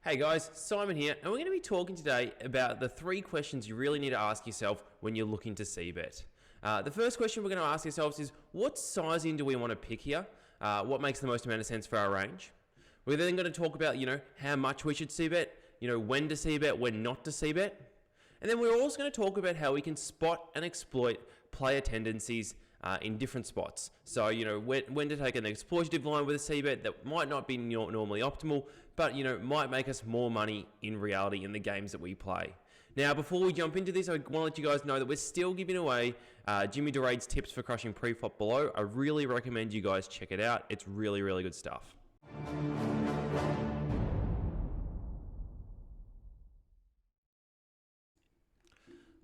Hey guys, Simon here, and we're going to be talking today about the 3 questions you really need to ask yourself when you're looking to cbet. The first question we're going to ask ourselves is, what sizing do we want to pick here? What makes the most amount of sense for our range? We're then going to talk about, how much we should cbet, when to cbet, when not to cbet. And then we're also going to talk about how we can spot and exploit player tendencies in different spots. So, when to take an exploitative line with a cbet that might not be normally optimal, but, might make us more money in reality in the games that we play. Now, before we jump into this, I want to let you guys know that we're still giving away Jimmy Duraide's tips for crushing preflop below. I really recommend you guys check it out. It's really, really good stuff.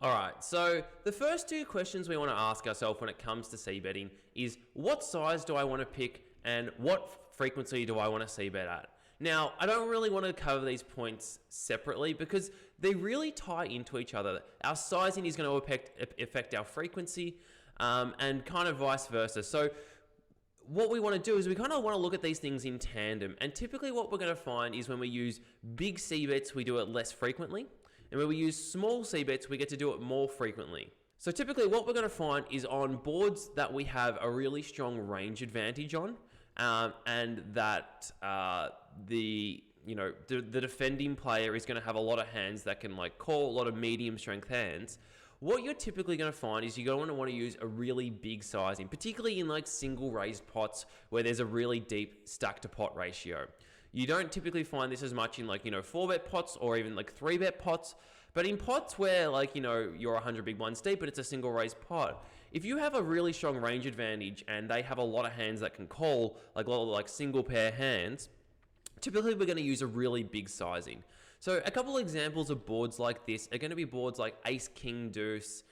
Alright, so the first 2 questions we want to ask ourselves when it comes to c-betting is, what size do I want to pick and what frequency do I want to c-bet at? Now, I don't really want to cover these points separately because they really tie into each other. Our sizing is going to affect our frequency and kind of vice versa. So what we want to do is we kind of want to look at these things in tandem. And typically what we're going to find is when we use big c-bets, we do it less frequently. And when we use small c-bets, we get to do it more frequently. So typically what we're going to find is on boards that we have a really strong range advantage on, and that the defending player is going to have a lot of hands that can call a lot of medium strength hands. What you're typically going to find is you're going to want to use a really big sizing, particularly in single raised pots where there's a really deep stack to pot ratio. You don't typically find this as much in 4-bet pots or even 3-bet pots, but in pots where you're 100 big blinds deep but it's a single raised pot, if you have a really strong range advantage and they have a lot of hands that can call a lot of single pair hands, typically we're going to use a really big sizing. So a couple of examples of boards like this are going to be boards like Ace King Deuce,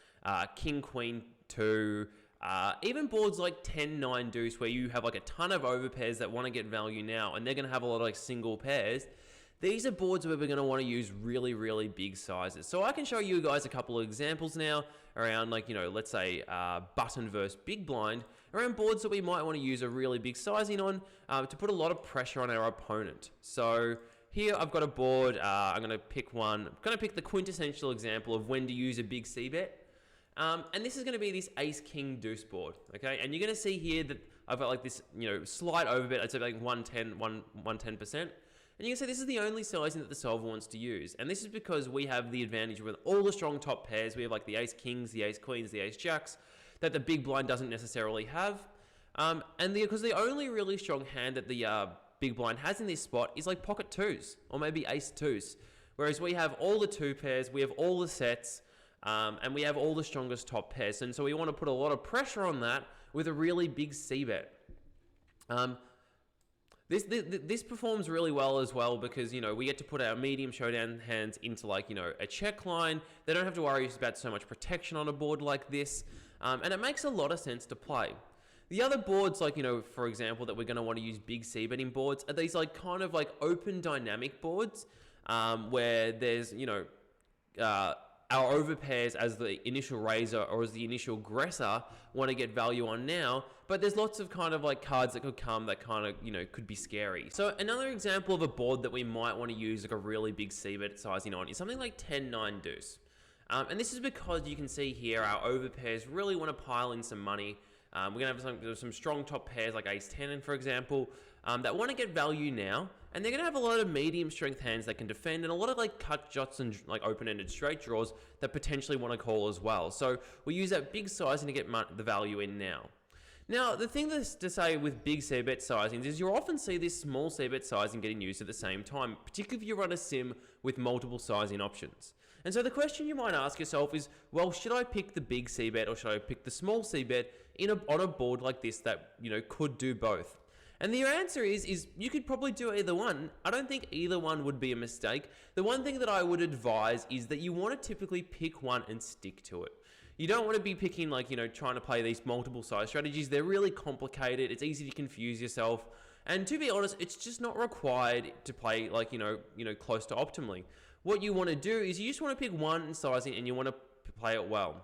King Queen 2, even boards like 10-9 deuce where you have a ton of overpairs that want to get value now and they're going to have a lot of single pairs. These are boards where we're going to want to use really, really big sizes. So I can show you guys a couple of examples now around let's say button versus big blind, around boards that we might want to use a really big sizing on to put a lot of pressure on our opponent. So here I've got a board, I'm going to pick one. I'm going to pick the quintessential example of when to use a big c-bet. And this is going to be this Ace King Deuce board, okay? And you're going to see here that I've got this, slight overbet. I'd say 110%. And you can see this is the only sizing that the solver wants to use. And this is because we have the advantage with all the strong top pairs. We have the Ace Kings, the Ace Queens, the Ace Jacks that the big blind doesn't necessarily have. Because the only really strong hand that the big blind has in this spot is pocket 2s or maybe Ace 2s. Whereas we have all the 2 pairs, we have all the sets, and we have all the strongest top pairs. And so we want to put a lot of pressure on that with a really big c-bet. This performs really well as well because, we get to put our medium showdown hands into a check line. They don't have to worry about so much protection on a board like this. And it makes a lot of sense to play. The other boards, for example, that we're going to want to use big c-betting boards are these kind of open dynamic boards where there's, our overpairs as the initial raiser or as the initial aggressor want to get value on now, but there's lots of kind of cards that could come that kind of, could be scary. So another example of a board that we might want to use a really big c-bet sizing on is something like 10-9 deuce. And this is because you can see here our overpairs really want to pile in some money. We're going to have some strong top pairs like Ace 10, for example, that want to get value now. And they're going to have a lot of medium strength hands that can defend and a lot of cut shots and open-ended straight draws that potentially want to call as well. So we use that big sizing to get the value in now. Now, the thing to say with big c-bet sizings is you'll often see this small c-bet sizing getting used at the same time, particularly if you run a sim with multiple sizing options. And so the question you might ask yourself is, well, should I pick the big c-bet or should I pick the small c-bet on a board like this that, could do both? And the answer is you could probably do either one. I don't think either one would be a mistake. The one thing that I would advise is that you want to typically pick one and stick to it. You don't want to be picking trying to play these multiple size strategies. They're really complicated. It's easy to confuse yourself. And to be honest, it's just not required to play close to optimally. What you want to do is you just want to pick one sizing and you want to play it well.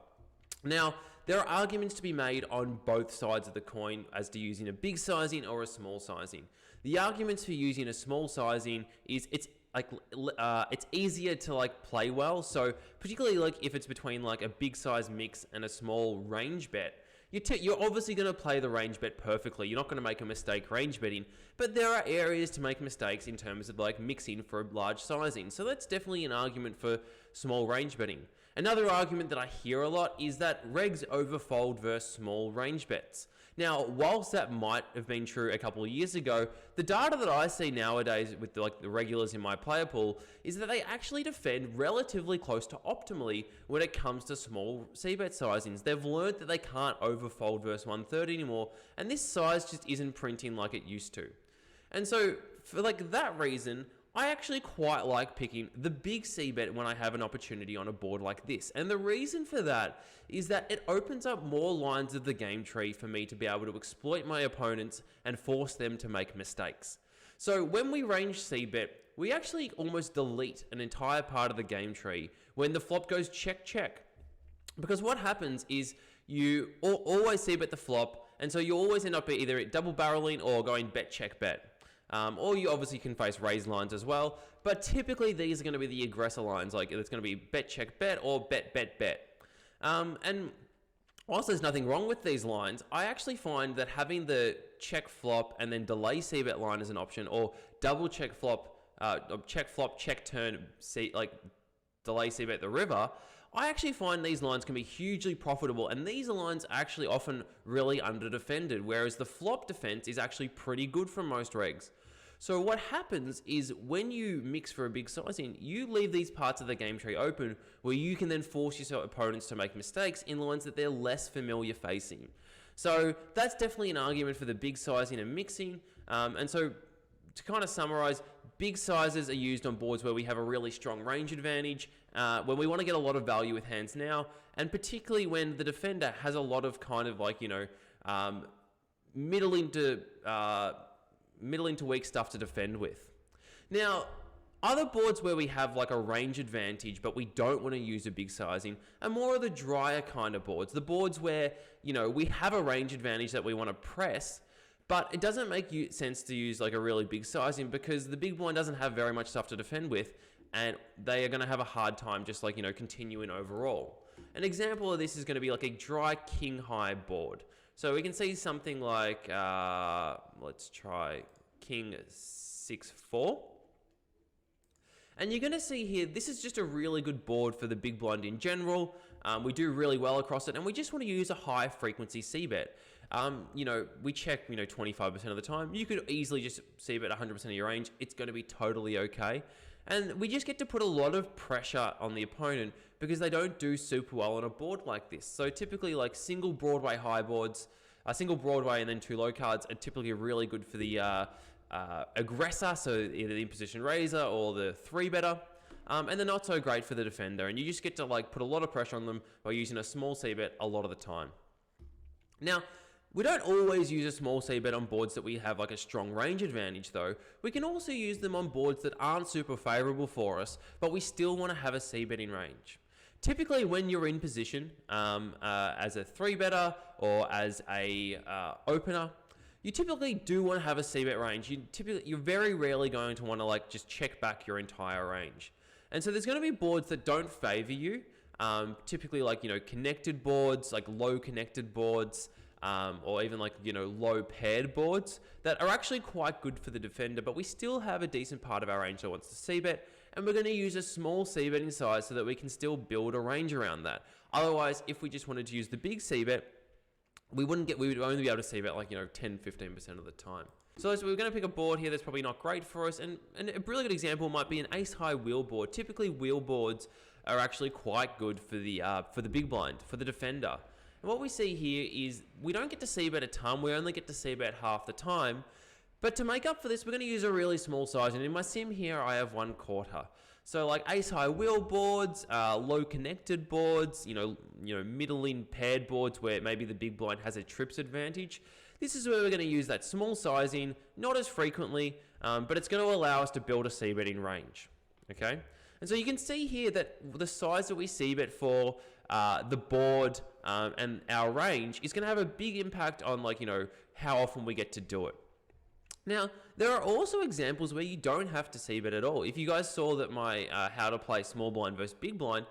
Now, there are arguments to be made on both sides of the coin as to using a big sizing or a small sizing. The arguments for using a small sizing is it's it's easier to like play well. So particularly like if it's between like a big size mix and a small range bet, you're obviously going to play the range bet perfectly. You're not going to make a mistake range betting, but there are areas to make mistakes in terms of like mixing for a large sizing. So that's definitely an argument for small range betting. Another argument that I hear a lot is that regs overfold versus small range bets. Now, whilst that might have been true a couple of years ago, the data that I see nowadays with the regulars in my player pool is that they actually defend relatively close to optimally when it comes to small cbet sizings. They've learned that they can't overfold versus 1/3 anymore, and this size just isn't printing like it used to. And so, for like that reason, I actually quite like picking the big cbet when I have an opportunity on a board like this. And the reason for that is that it opens up more lines of the game tree for me to be able to exploit my opponents and force them to make mistakes. So when we range cbet, we actually almost delete an entire part of the game tree when the flop goes check, check. Because what happens is you always cbet the flop, and so you always end up either double barreling or going bet, check, bet. Or you obviously can face raise lines as well, but typically these are going to be the aggressor lines, like it's going to be bet, check, bet, or bet, bet, bet. And whilst there's nothing wrong with these lines, I actually find that having the check flop and then delay cbet line as an option, or double check flop, check turn, delay cbet the river, I actually find these lines can be hugely profitable, and these lines are actually often really under-defended, whereas the flop defense is actually pretty good from most regs. So what happens is when you mix for a big sizing, you leave these parts of the game tree open where you can then force your opponents to make mistakes in lines that they're less familiar facing. So that's definitely an argument for the big sizing and mixing. And so to kind of summarize, big sizes are used on boards where we have a really strong range advantage, when we want to get a lot of value with hands now, and particularly when the defender has a lot of kind of like, middle into weak stuff to defend with. Now, other boards where we have like a range advantage, but we don't want to use a big sizing, are more of the drier kind of boards. The boards where, we have a range advantage that we want to press, but it doesn't make sense to use like a really big sizing because the big blind doesn't have very much stuff to defend with, and they are going to have a hard time just like, continuing overall. An example of this is going to be like a dry king high board. So we can see something like, let's try king 6-4. And you're going to see here, this is just a really good board for the big blind in general. We do really well across it, and we just want to use a high frequency cbet. We check, 25% of the time. You could easily just cbet 100% of your range. It's going to be totally okay. And we just get to put a lot of pressure on the opponent because they don't do super well on a board like this. So typically like single Broadway high boards, single Broadway and then two low cards are typically really good for the aggressor, so either the in-position raiser or the 3-better. And they're not so great for the defender. And you just get to like put a lot of pressure on them by using a small cbet a lot of the time. Now, we don't always use a small cbet on boards that we have like a strong range advantage though. We can also use them on boards that aren't super favorable for us, but we still want to have a cbetting range. Typically when you're in position as a 3-better or as a opener, you typically do want to have a cbet range. You're very rarely going to want to like just check back your entire range. And so there's going to be boards that don't favor you, typically like, connected boards, like low connected boards, or even like, low paired boards that are actually quite good for the defender, but we still have a decent part of our range that wants to cbet, and we're going to use a small cbetting size so that we can still build a range around that. Otherwise, if we just wanted to use the big cbet, we would only be able to cbet like, 10-15% of the time. So we're going to pick a board here that's probably not great for us, and a really good example might be an ace-high wheel board. Typically, wheel boards are actually quite good for the big blind, for the defender. And what we see here is we don't get to cbet a ton, we only get to cbet half the time. But to make up for this, we're going to use a really small size. And in my sim here, I have 1/4. So like ace-high wheel boards, low connected boards, middling paired boards where maybe the big blind has a trips advantage. This is where we're going to use that small sizing, not as frequently, but it's going to allow us to build a cbetting range. Okay? And so you can see here that the size that we cbet for the board and our range is going to have a big impact on how often we get to do it. Now, there are also examples where you don't have to c-bet at all. If you guys saw that my how to play small blind versus big blind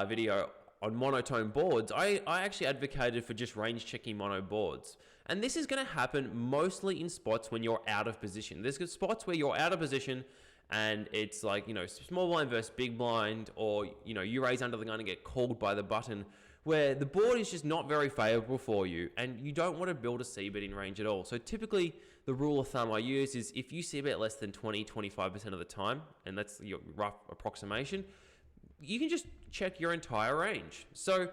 video on monotone boards, I actually advocated for just range checking mono boards. And this is going to happen mostly in spots when you're out of position. There's good spots where you're out of position and it's like, small blind versus big blind, or, you raise under the gun and get called by the button, where the board is just not very favorable for you and you don't want to build a c-betting range at all. So typically the rule of thumb I use is if you c-bet less than 20-25% of the time, and that's your rough approximation, you can just check your entire range. So,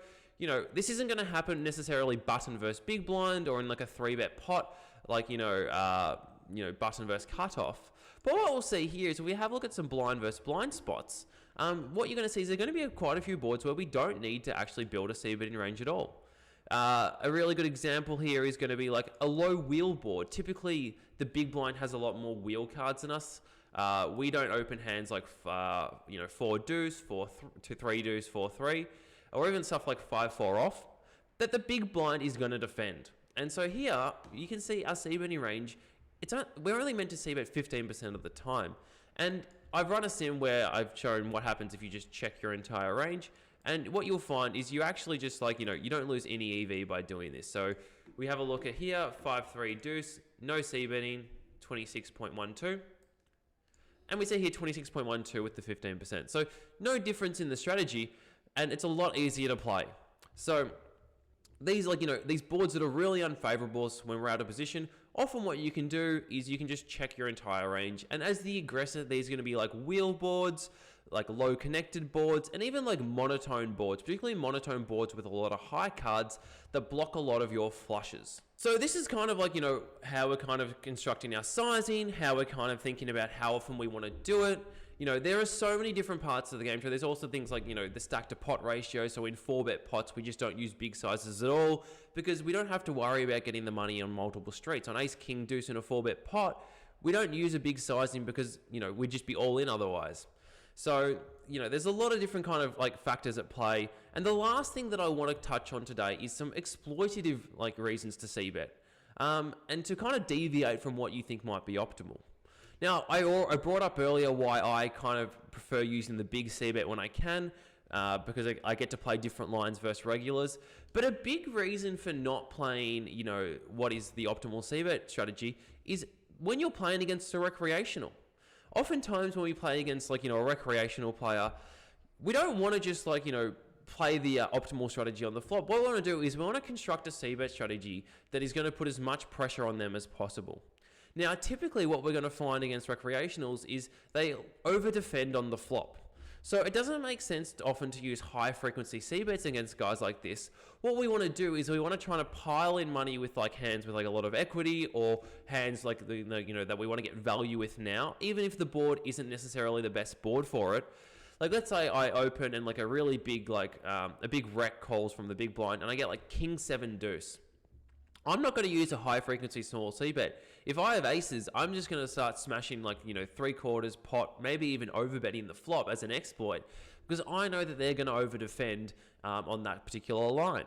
this isn't going to happen necessarily button versus big blind or in like a 3-bet pot, like, button versus cutoff. But what we'll see here is if we have a look at some blind versus blind spots, what you're going to see is there are going to be quite a few boards where we don't need to actually build a c-betting range at all. A really good example here is going to be like a low wheel board. Typically, the big blind has a lot more wheel cards than us. We don't open hands like 4 deuce, 3 deuce, 4-3, or even stuff like 5-4 off, that the big blind is going to defend. And so here you can see our c-betting range. We're only meant to c-bet 15% of the time. And I've run a sim where I've shown what happens if you just check your entire range. And what you'll find is you actually just you don't lose any EV by doing this. So we have a look at here, 5-3 deuce, no c-betting, 26.12. And we see here 26.12 with the 15%. So no difference in the strategy, and it's a lot easier to play. So these these boards that are really unfavorable when we're out of position, often what you can do is you can just check your entire range. And as the aggressor, these are going to be like wheel boards, like low connected boards, and even like monotone boards, particularly monotone boards with a lot of high cards that block a lot of your flushes. So this is kind of like, how we're kind of constructing our sizing, how we're kind of thinking about how often we want to do it. There are so many different parts of the game. So there's also things like, the stack to pot ratio. So in 4-bet pots, we just don't use big sizes at all because we don't have to worry about getting the money on multiple streets. On ace, king, deuce in a 4-bet pot, we don't use a big sizing because, we'd just be all in otherwise. So, there's a lot of different kind of factors at play. And the last thing that I want to touch on today is some exploitative reasons to c-bet, and to kind of deviate from what you think might be optimal. Now, I brought up earlier why I kind of prefer using the big c-bet when I can, because I get to play different lines versus regulars. But a big reason for not playing, what is the optimal c-bet strategy is when you're playing against a recreational. Oftentimes when we play against a recreational player, we don't want to just play the optimal strategy on the flop. What we want to do is we want to construct a c-bet strategy that is going to put as much pressure on them as possible. Now, typically what we're going to find against recreationals is they over-defend on the flop. So it doesn't make sense often to use high-frequency c-bets against guys like this. What we want to do is we want to try to pile in money with hands with a lot of equity, or hands that we want to get value with now, even if the board isn't necessarily the best board for it. Let's say I open and a really big a big rec calls from the big blind, and I get king 7 deuce. I'm not going to use a high frequency small c-bet. If I have aces, I'm just going to start smashing 3/4 pot, maybe even overbetting the flop as an exploit, because I know that they're going to over defend on that particular line.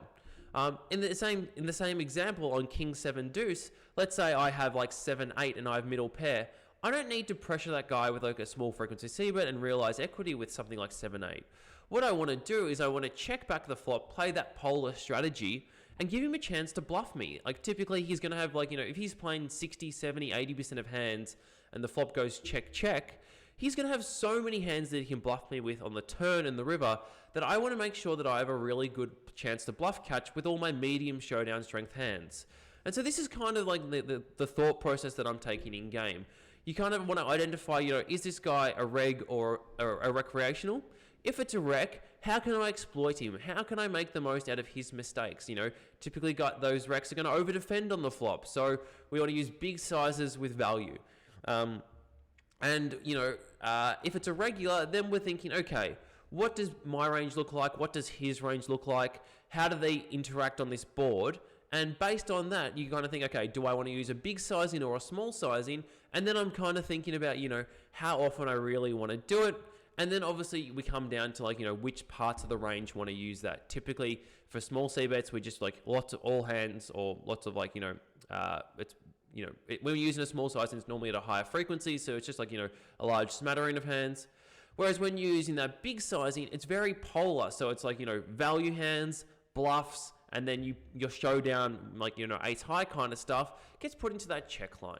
In the same example on king 7 deuce, let's say I have 7-8 and I have middle pair. I don't need to pressure that guy with a small frequency c-bet and realize equity with something like 7-8. What I want to do is I want to check back the flop, play that polar strategy, and give him a chance to bluff me. Typically he's going to have if he's playing 60, 70, 80% of hands and the flop goes check, check, he's going to have so many hands that he can bluff me with on the turn and the river that I want to make sure that I have a really good chance to bluff catch with all my medium showdown strength hands. And so this is kind of the thought process that I'm taking in game. You kind of want to identify, is this guy a reg or a recreational? If it's a rec, how can I exploit him? How can I make the most out of his mistakes? Typically those recs are going to over-defend on the flop. So we want to use big sizes with value. If it's a regular, then we're thinking, okay, what does my range look like? What does his range look like? How do they interact on this board? And based on that, you kind of think, okay, do I want to use a big sizing or a small sizing? And then I'm kind of thinking about, how often I really want to do it. And then obviously we come down to which parts of the range want to use that. Typically for small c-bets, we just lots of all hands or lots of it's when you're using a small sizing, it's normally at a higher frequency, so it's just like, a large smattering of hands. Whereas when you're using that big sizing, it's very polar, so it's like, value hands, bluffs, and then your showdown, like, ace high kind of stuff gets put into that check line.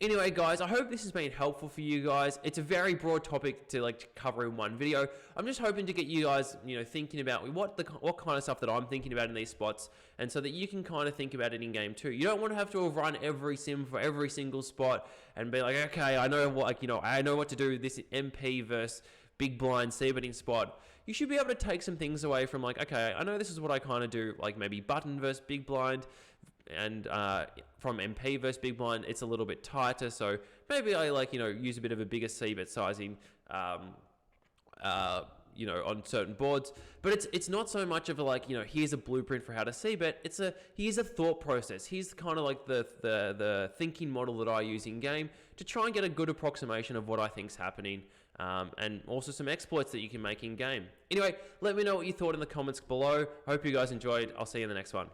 Anyway, guys, I hope this has been helpful for you guys. It's a very broad topic to cover in one video. I'm just hoping to get you guys, thinking about what kind of stuff that I'm thinking about in these spots, and so that you can kind of think about it in game too. You don't want to have to run every sim for every single spot and be like, okay, I know what, I know what to do this MP versus big blind c-betting spot. You should be able to take some things away from like, okay, I know this is what I kind of do, like maybe button versus big blind. And from MP versus big blind, it's a little bit tighter, so maybe I use a bit of a bigger c-bet sizing, on certain boards. But it's not so much of a here's a blueprint for how to c-bet. Here's a thought process. Here's kind of like the thinking model that I use in game to try and get a good approximation of what I think's happening, and also some exploits that you can make in game. Anyway, let me know what you thought in the comments below. Hope you guys enjoyed. I'll see you in the next one.